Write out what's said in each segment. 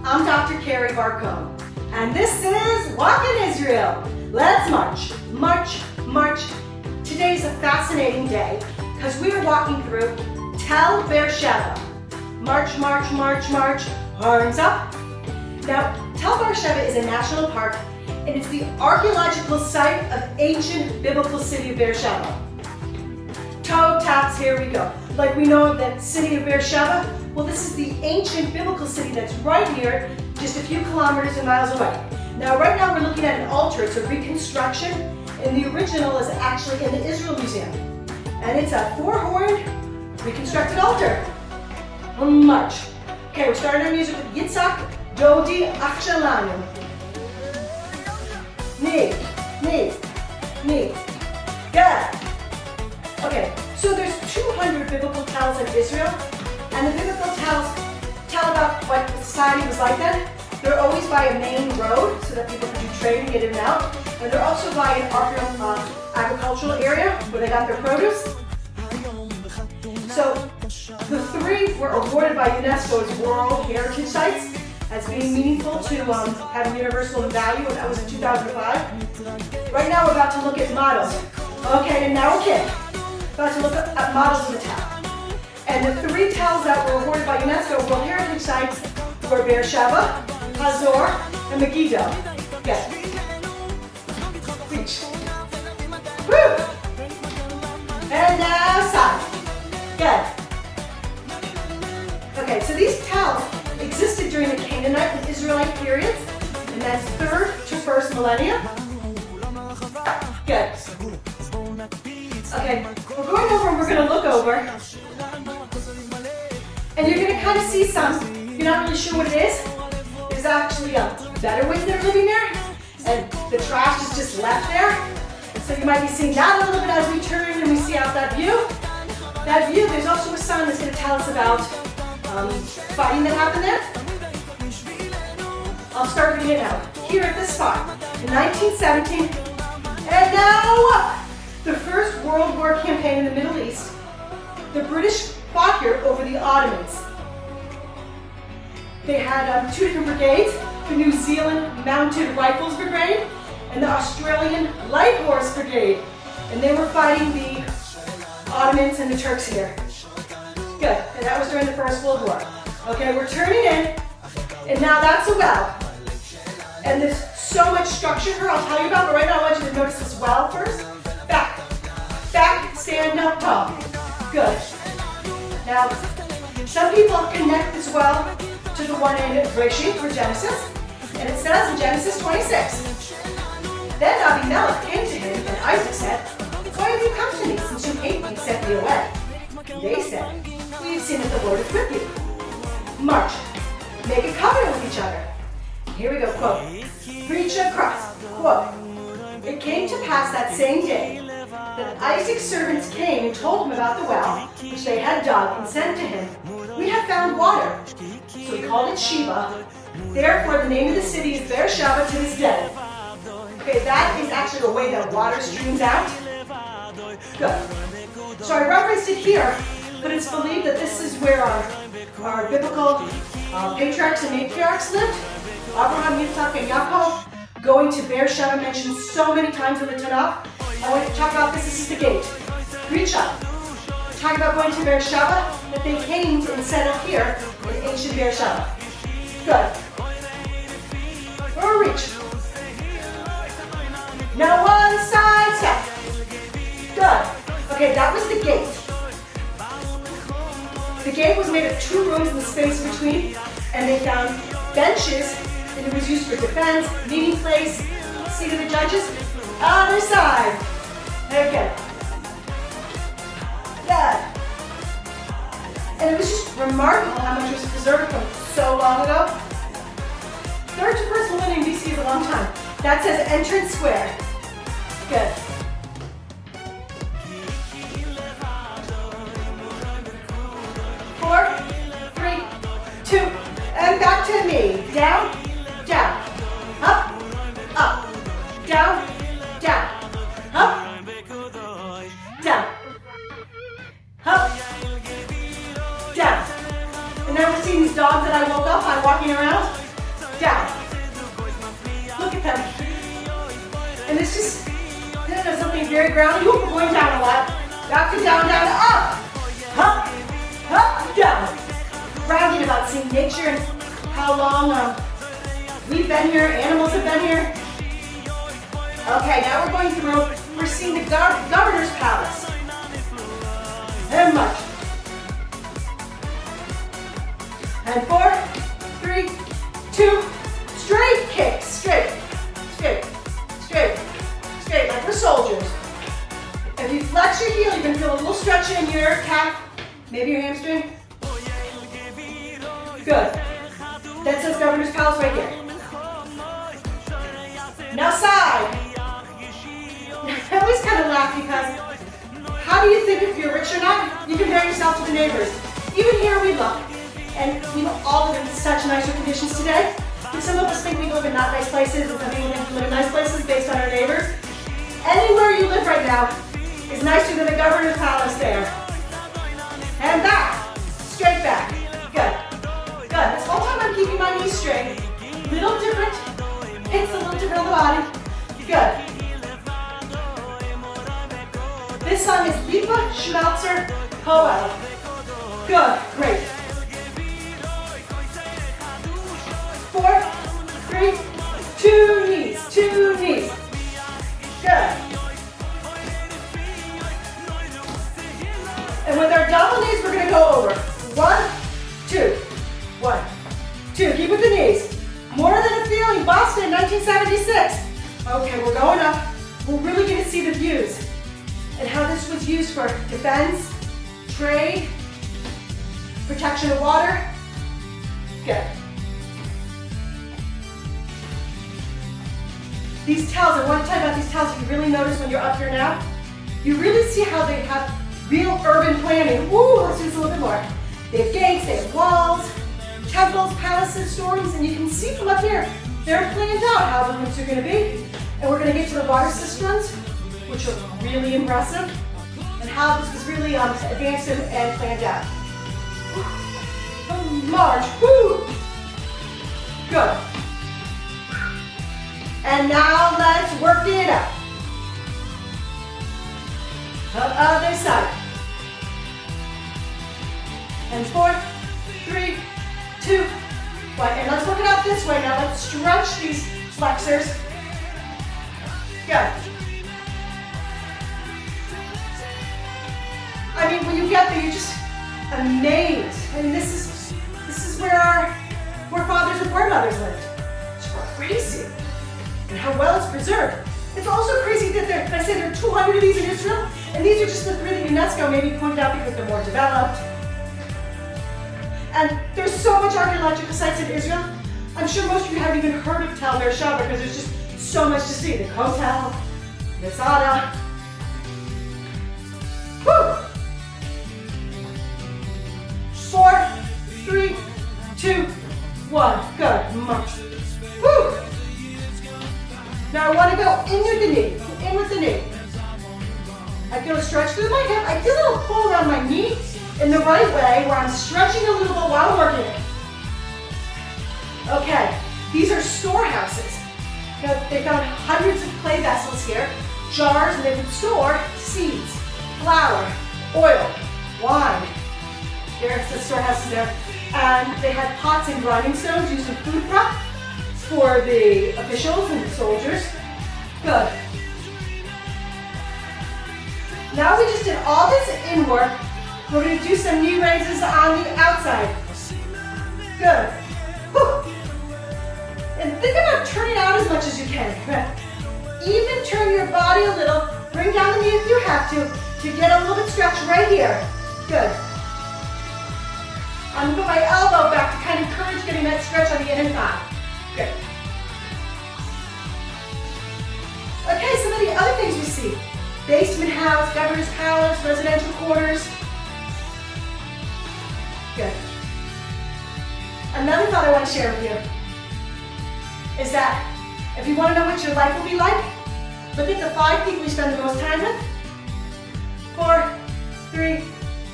I'm Dr. Carrie Bar-Cohn, and this is Walk in Israel. Let's march, march, march. Today's a fascinating day because we are walking through Tel Bar-Sheva. March, march, march, march, arms up. Now, Tel Bar-Sheva is a national park, and it's the archaeological site of ancient biblical city of Beersheba. Toe taps, here we go. Like we know that city of Beersheba, well, this is the ancient biblical city that's right here, just a few kilometers and miles away. Now, right now we're looking at an altar. It's a reconstruction, and the original is actually in the Israel Museum. And it's a four-horned reconstructed altar. March. Okay, we're starting our music with Yitzhak, Dodi, Achshalanu. Knee, knee, knee. Good. Okay, so there's 200 biblical tales in Israel, and the biblical tales tell about what society was like then. They're always by a main road so that people can do trade and get in and out, and they're also by an agricultural area where they got their produce. So the three were awarded by UNESCO as World Heritage Sites as being meaningful to having universal value, and that was in 2005. Right now we're about to look at models. Okay, and now okay. About to look at models of the town. And the three towns that were awarded by UNESCO World Heritage Sites were Beersheba, Hazor, and Megiddo. Good. Reach. Woo! And now side. Good. Okay, so these towns existed during the Canaanite and Israelite periods, and that's 3rd to 1st millennia. Good. Okay, we're going over and we're going to look over. And you're going to kind of see some, you're not really sure what it is. There's actually better ways that are living there, and the trash is just left there. And so you might be seeing that a little bit as we turn and we see out that view. That view, there's also a sign that's going to tell us about fighting that happened there. I'll start reading it now. Here at this spot, in 1917, and now the First World War campaign in the Middle East, the British fought here over the Ottomans. They had 2 different brigades, the New Zealand Mounted Rifles Brigade and the Australian Light Horse Brigade. And they were fighting the Ottomans and the Turks here. Good, and that was during the First World War. Okay, we're turning in, and now that's a well. And there's so much structure here I'll tell you about, but right now I want you to notice this well first. Back, back, stand up tall. Good. Now, some people connect this well to the one in Bereshit or Genesis, and it says in Genesis 26, Then Abimelech came to him, and Isaac said, Why have you come to me, since you hate me and sent me away? They said, We've seen that the Lord is with you. March, make a covenant with each other. Here we go, quote, reach across, quote, It came to pass that same day that Isaac's servants came and told him about the well, which they had dug, and said to him, We have found water. So he called it Sheva. Therefore, the name of the city is Beersheba to this day. Okay, that is actually the way that water streams out. Good. So I referenced it here, but it's believed that this is where our biblical patriarchs and matriarchs lived. Abraham, Yitzhak, and Yaakov, going to Beersheba, mentioned so many times in the Tanakh. I want to talk about this. This is the gate. Reach up. Talk about going to Beersheba, that they came and settled here in ancient Beersheba. Good. Or reach. Now one side step. Good. Okay, that was the gate. The gate was made of 2 rooms in the space between, and they found benches, and it was used for defense, meeting place, seat of the judges. Other side. Okay. Good. And it was just remarkable how much was preserved from so long ago. 3rd to 1st millennium BC is a long time. That says entrance square. Good. Four, 3, 2, and back to me. Down, down, up, up, down, down, up, down, up, down. And now we're seeing these dogs that I woke up by walking around. down. Look at them. And it's just, I don't know, something very grounding. We're going down a lot. Back to down, down, up. Up, up, down. Grounding about seeing nature and how long we've been here, animals have been here. Okay, now we're going through, we're seeing the governor's palace. And march. And 4, 3, 2, straight kick, straight, straight, straight, straight, like we're soldiers. If you flex your heel, you're going to feel a little stretch in your calf, maybe your hamstring. Good. That says governor's palace right here. Now side. I always kind of laugh because how do you think if you're rich or not, you compare yourself to the neighbors. Even here we look. And we all live in such nicer conditions today. But some of us think we live in not nice places, and some people think we live in nice places based on our neighbors. Anywhere you live right now is nicer than the governor's palace there. And back, straight back. Good. Good. This whole time I'm keeping my knees straight. Little different, hits a little different on the body. Good. This song is Lipa Schmelzer Poel. Good. Great. 4, 3, 2 knees, 2 knees. Good. And with our double knees, we're going to go over. 1, 2, 1, 2. Keep with the knees. More Than a Feeling, Boston, 1976. Okay, we're going up. We're really going to see the views and how this was used for defense, trade, protection of water. Good. These towels, I want to tell you about these towels. If you really notice when you're up here now, you really see how they have real urban planning. Ooh, let's do this a little bit more. They have gates, they have walls, temples, palaces, stories, and you can see from up here, they're planned out how the rooms are going to be. And we're going to get to the water systems, which are really impressive, and how this was really advanced and planned out. March, woo! Good. And now let's work it out. The other side. And 4, 3, 2, 1. And let's work it out this way. Now let's stretch these flexors. Good. I mean, when you get there, you're just amazed. And this is where our forefathers and foremothers lived. It's crazy. And how well it's preserved. It's also crazy that I say there are 200 of these in Israel, and these are just the 3 that UNESCO maybe pointed out because they're more developed. And there's so much archaeological sites in Israel. I'm sure most of you haven't even heard of Tel Beersheba because there's just so much to see. The Kotel, the Sada. Woo! 4, 3, 2, 1. Good. March. Woo! Now I want to go in with the knee, in with the knee. I feel a stretch through my hip. I feel a little pull around my knee in the right way where I'm stretching a little bit while working it. Okay, these are storehouses. Now, they found hundreds of clay vessels here, jars, and they would store seeds, flour, oil, wine. There's the storehouses there. And they had pots and grinding stones used in food prep for the officials and the soldiers. Good. Now we just did all this in work. We're going to do some knee raises on the outside. Good. Whew. And think about turning out as much as you can. Even turn your body a little. Bring down the knee if you have to get a little bit stretched right here. Good. I'm going to put my elbow back to kind of encourage getting that stretch on the in and thigh. Good. Okay, some of the other things we see. Basement house, governor's palace, residential quarters. Good. Another thought I want to share with you is that if you want to know what your life will be like, look at the 5 people you spend the most time with. 4, 3,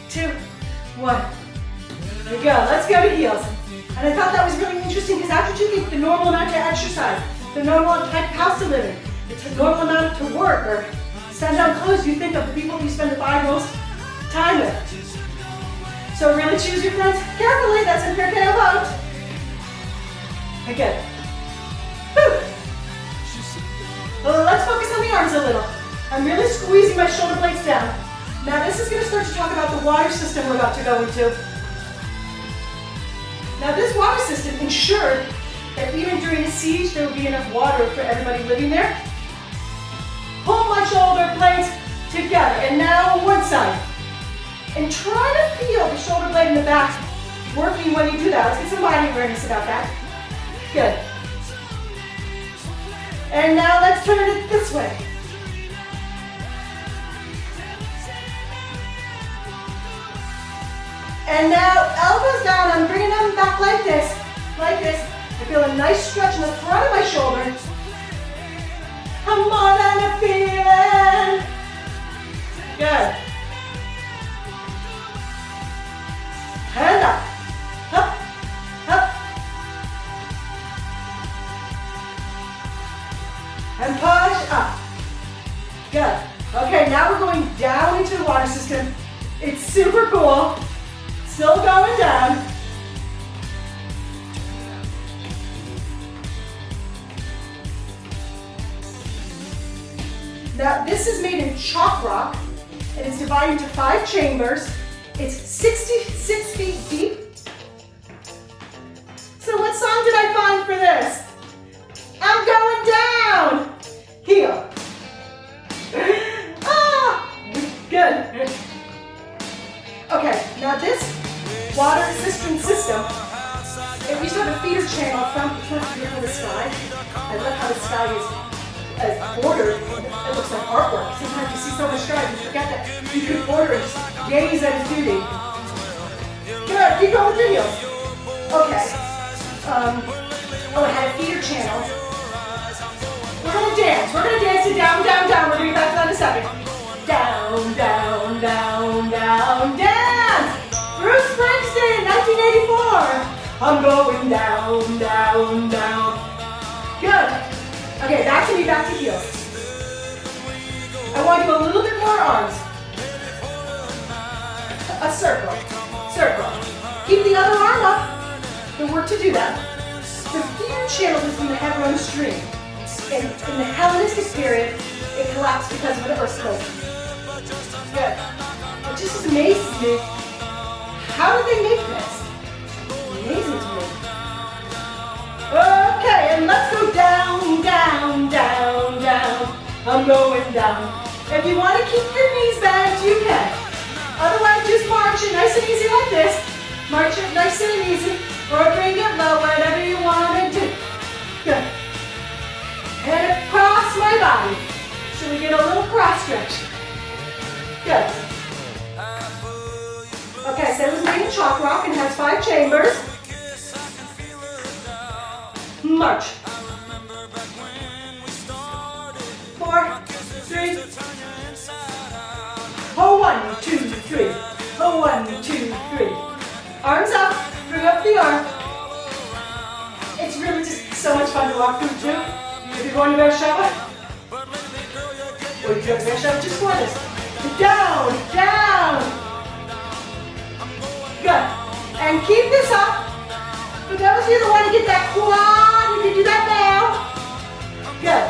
2, 1. There we go. Let's go to heels. And I thought that was really interesting because after you get the normal amount to exercise, the normal type of house to live in, the normal amount to work or spend on clothes, you think of the people you spend the 5 most time with. So really choose your friends carefully. That's in fair care about. Again. Woo. Well, let's focus on the arms a little. I'm really squeezing my shoulder blades down. Now this is going to start to talk about the water system we're about to go into. Now this water system ensured that even during a siege there would be enough water for everybody living there. Pull my shoulder blades together, and now one side. And try to feel the shoulder blade in the back working when you do that. Let's get some body awareness about that. Good. And now let's turn it this way. And now elbows down, I'm bringing them back like this, like this. I feel a nice stretch in the front of my shoulder. Come on, I'm feeling. Good. Hand up, up, up. And push up. Good. Okay, now we're going down into the water system. It's super cool. Still going down. Now this is made in chalk rock and it's divided into 5 chambers. It's 66 feet deep. So what song did I find for this? I'm going down. Heel. Ah, good. Okay, now this water assistance system, it used to have a feeder channel from the sky. I love how the sky is bordered. It looks like artwork. Sometimes you see so much sky, you forget that you could order and just gaze at its beauty. Good, keep going with your heels. Okay. Oh, it had a feeder channel. We're gonna dance. We're gonna dance to down, down, down. We're gonna get back to that in a second. Down, down, down, down, dance! Bruce Springsteen, 1984. I'm going down, down, down. Good. Okay, back to me, back to heels. I want to do a little bit more arms. A circle, circle. Keep the other arm up. The work to do that. The feeder channel has been a heavy stream. In the Hellenistic period, it collapsed because of an earthquake. Good. It just amazes me. How did they make this? Amazing to me. Okay, and let's go down, down, down, down. I'm going down. If you want to keep your knees bent, you can. Otherwise, just march it nice and easy like this. March it nice and easy, or bring it low, whatever you want to do. Good. And across my body. So we get a little cross stretch. Good. Okay, so it was made in chalk rock and has 5 chambers. March. 4, 3. Oh, 1, 2, 3. Oh, 1, 2, 3. Arms up. Bring up the arm. It's really just so much fun to walk through too. If you're going to Bar-Cohn, or you go to Bar-Cohn just for this. Down, down. Good. And keep this up. For those of you that want to get that quad, you can do that now. Good.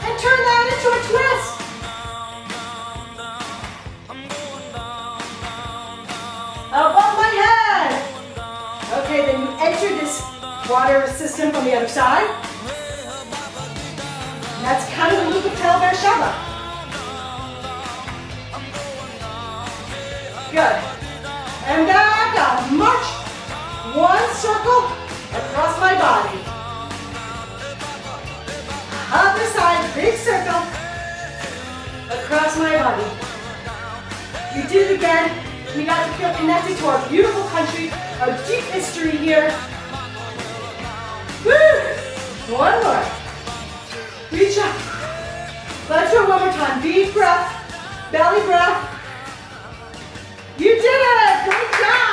And turn that into a twist. Above my head. Okay, then you enter this water system from the other side. And that's kind of the loop of Sheva. Good. And back up. March. 1 circle across my body. Other side, big circle across my body. We did it again. We got to feel connected to our beautiful country, our deep history here. Woo! One more. Reach up. Let's do it one more time. Deep breath, belly breath. You did it! Great job!